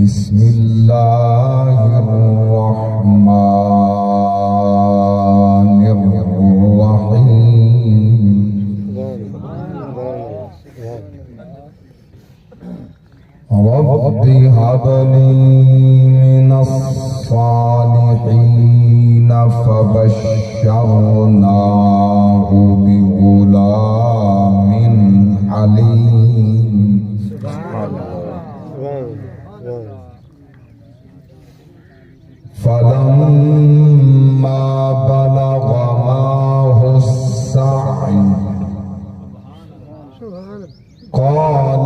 بسم الله الرحمن الرحيم رب هب لي من الصالحين فبشرناه بغلام حليم فلما بلغ معه السعي قال